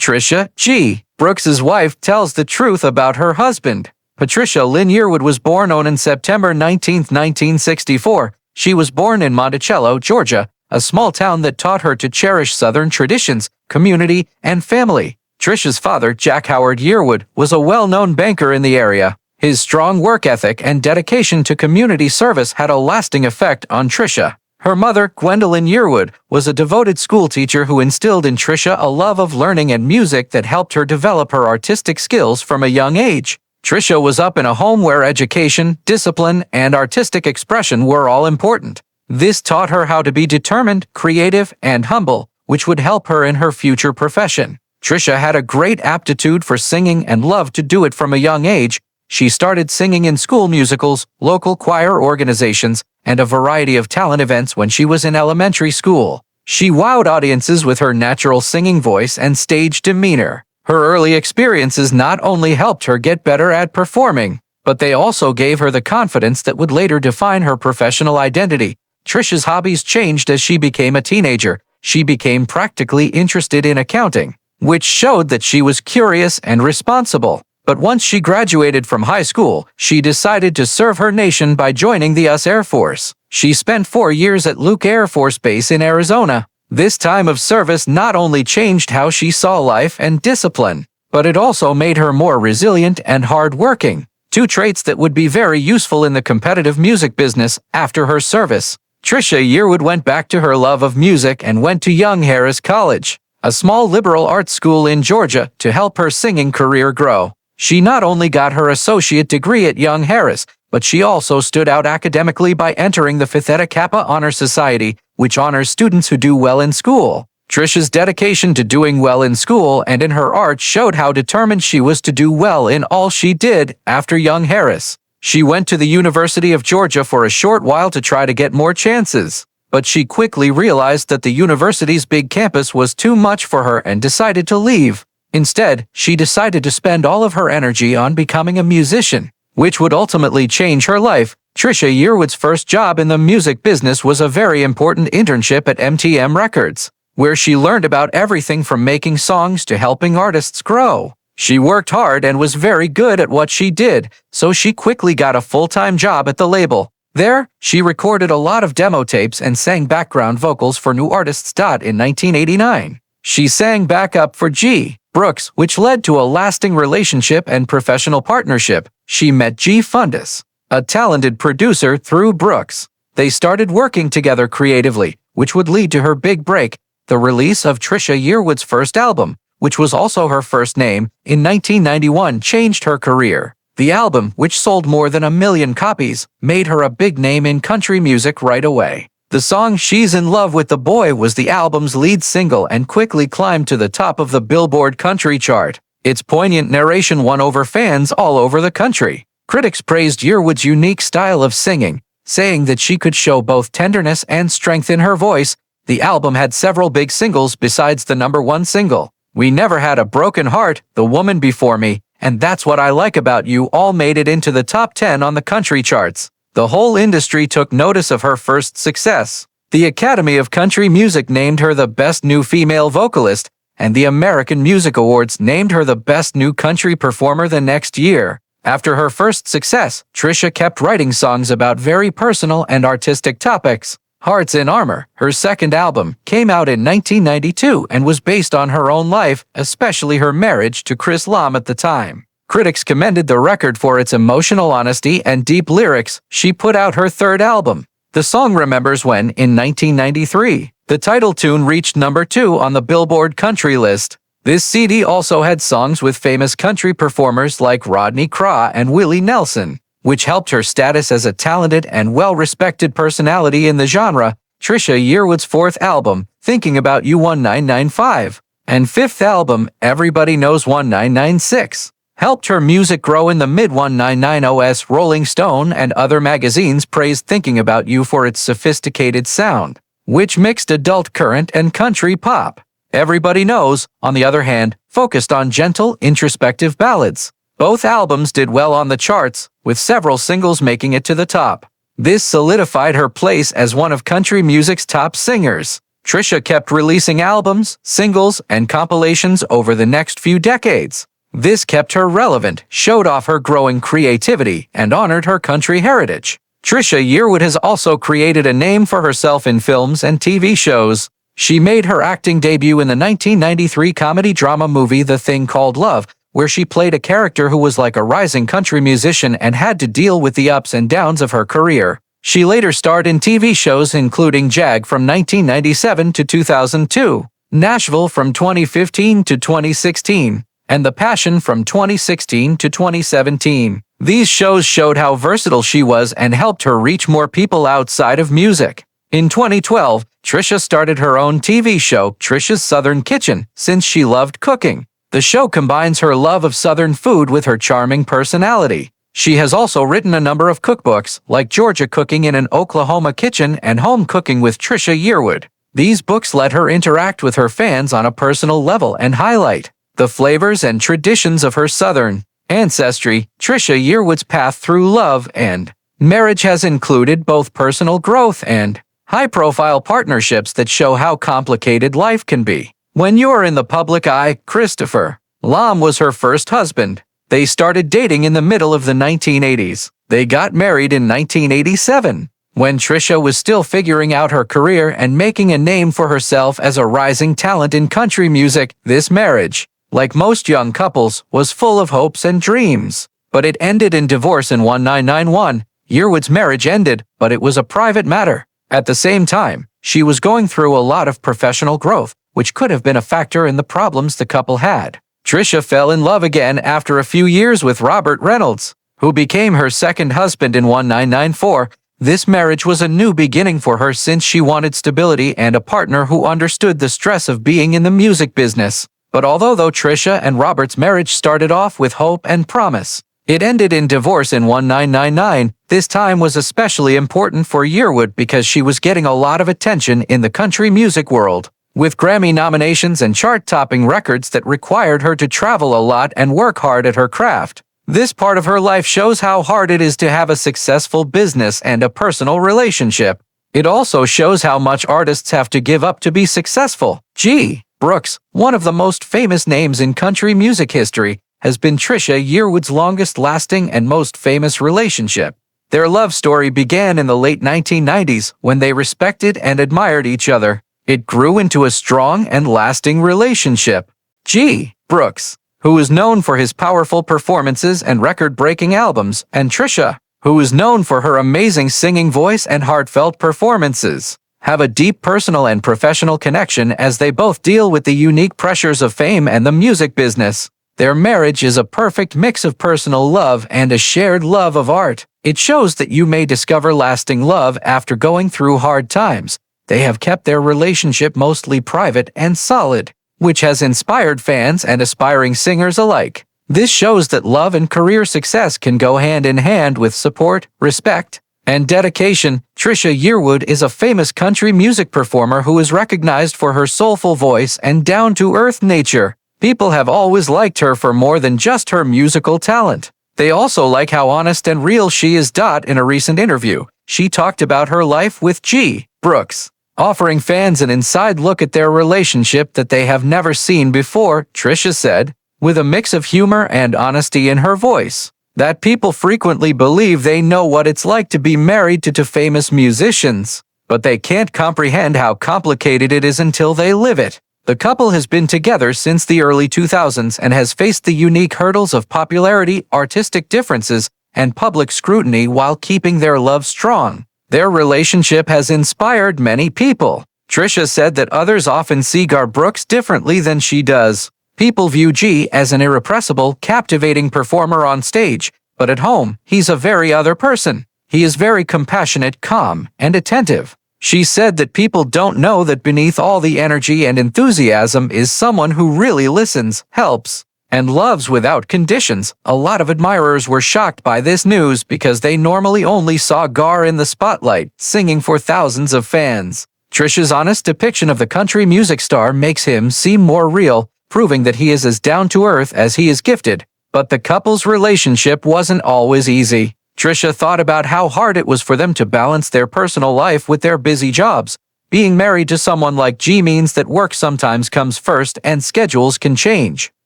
Trisha G. Brooks's wife tells the truth about her husband. Patricia Lynn Yearwood was born on September 19, 1964. She was born in Monticello, Georgia, a small town that taught her to cherish Southern traditions, community, and family. Trisha's father, Jack Howard Yearwood, was a well-known banker in the area. His strong work ethic and dedication to community service had a lasting effect on Trisha. Her mother, Gwendolyn Yearwood, was a devoted schoolteacher who instilled in Trisha a love of learning and music that helped her develop her artistic skills from a young age. Trisha was up in a home where education, discipline, and artistic expression were all important. This taught her how to be determined, creative, and humble, which would help her in her future profession. Trisha had a great aptitude for singing and loved to do it from a young age. She started singing in school musicals, local choir organizations, and a variety of talent events when she was in elementary school. She wowed audiences with her natural singing voice and stage demeanor. Her early experiences not only helped her get better at performing, but they also gave her the confidence that would later define her professional identity. Trisha's hobbies changed as she became a teenager. She became practically interested in accounting, which showed that she was curious and responsible. But once she graduated from high school, she decided to serve her nation by joining the US Air Force. She spent 4 years at Luke Air Force Base in Arizona. This time of service not only changed how she saw life and discipline, but it also made her more resilient and hardworking, two traits that would be very useful in the competitive music business after her service. Trisha Yearwood went back to her love of music and went to Young Harris College, a small liberal arts school in Georgia, to help her singing career grow. She not only got her associate degree at Young Harris, but she also stood out academically by entering the Phi Theta Kappa Honor Society, which honors students who do well in school. Trisha's dedication to doing well in school and in her art showed how determined she was to do well in all she did after Young Harris. She went to the University of Georgia for a short while to try to get more chances, but she quickly realized that the university's big campus was too much for her and decided to leave. Instead, she decided to spend all of her energy on becoming a musician, which would ultimately change her life. Trisha Yearwood's first job in the music business was a very important internship at MTM Records, where she learned about everything from making songs to helping artists grow. She worked hard and was very good at what she did, so she quickly got a full-time job at the label. There, she recorded a lot of demo tapes and sang background vocals for new artists. In 1989, she sang backup for G. Brooks, which led to a lasting relationship and professional partnership. She met G. Fundus, a talented producer, through Brooks. They started working together creatively, which would lead to her big break, the release of Trisha Yearwood's first album, which was also her first name, in 1991, changed her career. The album, which sold more than 1 million copies, made her a big name in country music right away. The song She's in Love with the Boy was the album's lead single and quickly climbed to the top of the Billboard country chart. Its poignant narration won over fans all over the country. Critics praised Yearwood's unique style of singing, saying that she could show both tenderness and strength in her voice. The album had several big singles besides the #1 single, We Never Had a Broken Heart, The Woman Before Me, and That's What I Like About You all made it into the top 10 on the country charts. The whole industry took notice of her first success. The Academy of Country Music named her the Best New Female Vocalist, and the American Music Awards named her the Best New Country Performer the next year. After her first success, Trisha kept writing songs about very personal and artistic topics. Hearts in Armor, her second album, came out in 1992 and was based on her own life, especially her marriage to Chris Lahm at the time. Critics commended the record for its emotional honesty and deep lyrics. She put out her third album, the song Remembers When, in 1993. The title tune reached #2 on the Billboard country list. This CD also had songs with famous country performers like Rodney Craw and Willie Nelson, which helped her status as a talented and well-respected personality in the genre. Trisha Yearwood's fourth album, Thinking About You 1995, and fifth album, Everybody Knows 1996, helped her music grow. In the mid-1990s, Rolling Stone and other magazines praised Thinking About You for its sophisticated sound, which mixed adult current and country pop. Everybody Knows, on the other hand, focused on gentle, introspective ballads. Both albums did well on the charts, with several singles making it to the top. This solidified her place as one of country music's top singers. Trisha kept releasing albums, singles, and compilations over the next few decades. This kept her relevant, showed off her growing creativity, and honored her country heritage. Trisha Yearwood has also created a name for herself in films and TV shows. She made her acting debut in the 1993 comedy drama movie The Thing Called Love, where she played a character who was like a rising country musician and had to deal with the ups and downs of her career. She later starred in TV shows including Jag from 1997 to 2002, Nashville from 2015 to 2016, and The Passion from 2016 to 2017. These shows showed how versatile she was and helped her reach more people outside of music. In 2012, Trisha started her own TV show, Trisha's Southern Kitchen, since she loved cooking. The show combines her love of Southern food with her charming personality. She has also written a number of cookbooks, like Georgia Cooking in an Oklahoma Kitchen and Home Cooking with Trisha Yearwood. These books let her interact with her fans on a personal level and highlight the flavors and traditions of her Southern ancestry. Trisha Yearwood's path through love and marriage has included both personal growth and high-profile partnerships that show how complicated life can be. When you're in the public eye, Christopher Lam was her first husband. They started dating in the middle of the 1980s. They got married in 1987, when Trisha was still figuring out her career and making a name for herself as a rising talent in country music. This marriage, like most young couples, was full of hopes and dreams. But it ended in divorce in 1991. Yearwood's marriage ended, but it was a private matter. At the same time, she was going through a lot of professional growth, which could have been a factor in the problems the couple had. Trisha fell in love again after a few years with Robert Reynolds, who became her second husband in 1994. This marriage was a new beginning for her since she wanted stability and a partner who understood the stress of being in the music business. But although Trisha and Robert's marriage started off with hope and promise, it ended in divorce in 1999. This time was especially important for Yearwood because she was getting a lot of attention in the country music world, with Grammy nominations and chart-topping records that required her to travel a lot and work hard at her craft. This part of her life shows how hard it is to have a successful business and a personal relationship. It also shows how much artists have to give up to be successful. Garth Brooks, one of the most famous names in country music history, has been Trisha Yearwood's longest-lasting and most famous relationship. Their love story began in the late 1990s when they respected and admired each other. It grew into a strong and lasting relationship. Garth Brooks, who is known for his powerful performances and record-breaking albums, and Trisha, who is known for her amazing singing voice and heartfelt performances, have a deep personal and professional connection as they both deal with the unique pressures of fame and the music business. Their marriage is a perfect mix of personal love and a shared love of art. It shows that you may discover lasting love after going through hard times. They have kept their relationship mostly private and solid, which has inspired fans and aspiring singers alike. This shows that love and career success can go hand in hand with support, respect, and dedication. Trisha Yearwood is a famous country music performer who is recognized for her soulful voice and down-to-earth nature. People have always liked her for more than just her musical talent. They also like how honest and real she is. In a recent interview, she talked about her life with Garth Brooks, offering fans an inside look at their relationship that they have never seen before. Trisha said, with a mix of humor and honesty in her voice, that people frequently believe they know what it's like to be married to famous musicians, but they can't comprehend how complicated it is until they live it. The couple has been together since the early 2000s and has faced the unique hurdles of popularity, artistic differences, and public scrutiny while keeping their love strong. Their relationship has inspired many people. Trisha said that others often see Garth Brooks differently than she does. People view G as an irrepressible, captivating performer on stage, but at home, he's a very other person. He is very compassionate, calm, and attentive. She said that people don't know that beneath all the energy and enthusiasm is someone who really listens, helps, and loves without conditions. A lot of admirers were shocked by this news because they normally only saw Gar in the spotlight, singing for thousands of fans. Trisha's honest depiction of the country music star makes him seem more real, proving that he is as down-to-earth as he is gifted. But the couple's relationship wasn't always easy. Trisha thought about how hard it was for them to balance their personal life with their busy jobs. Being married to someone like G means that work sometimes comes first and schedules can change.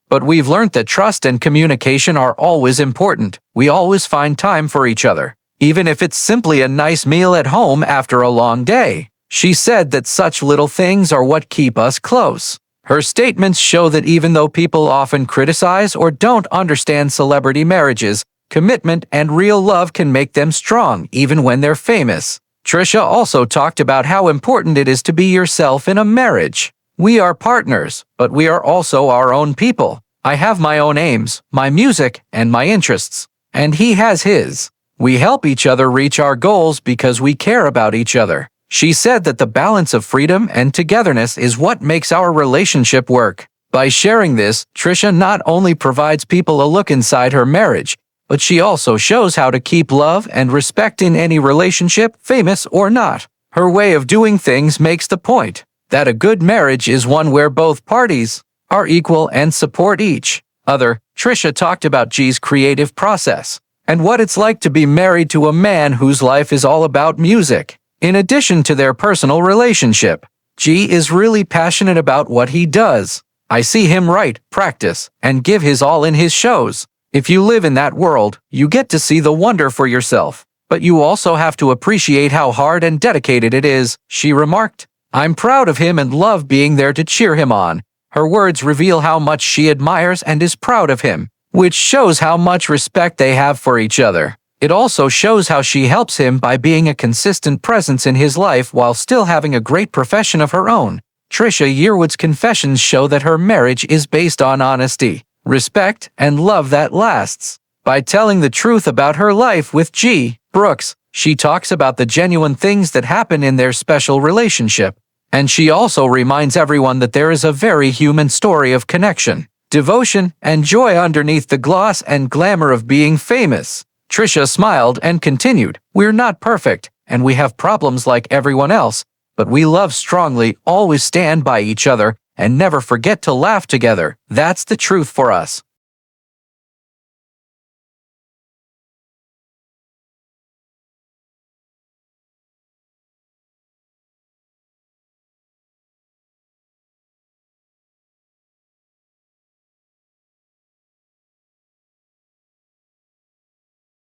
But we've learned that trust and communication are always important. We always find time for each other, even if it's simply a nice meal at home after a long day. She said that such little things are what keep us close. Her statements show that even though people often criticize or don't understand celebrity marriages, commitment and real love can make them strong even when they're famous. Trisha also talked about how important it is to be yourself in a marriage. We are partners, but we are also our own people. I have my own aims, my music, and my interests, and he has his. We help each other reach our goals because we care about each other. She said that the balance of freedom and togetherness is what makes our relationship work. By sharing this, Trisha not only provides people a look inside her marriage, but she also shows how to keep love and respect in any relationship, famous or not. Her way of doing things makes the point that a good marriage is one where both parties are equal and support each other. Trisha talked about G's creative process and what it's like to be married to a man whose life is all about music. In addition to their personal relationship, G is really passionate about what he does. I see him write, practice, and give his all in his shows. If you live in that world, you get to see the wonder for yourself. But you also have to appreciate how hard and dedicated it is, she remarked. I'm proud of him and love being there to cheer him on. Her words reveal how much she admires and is proud of him, which shows how much respect they have for each other. It also shows how she helps him by being a consistent presence in his life while still having a great profession of her own. Trisha Yearwood's confessions show that her marriage is based on honesty, respect, and love that lasts. By telling the truth about her life with G. Brooks, she talks about the genuine things that happen in their special relationship. And she also reminds everyone that there is a very human story of connection, devotion, and joy underneath the gloss and glamour of being famous. Trisha smiled and continued, "We're not perfect, and we have problems like everyone else, but we love strongly, always stand by each other, and never forget to laugh together. That's the truth for us."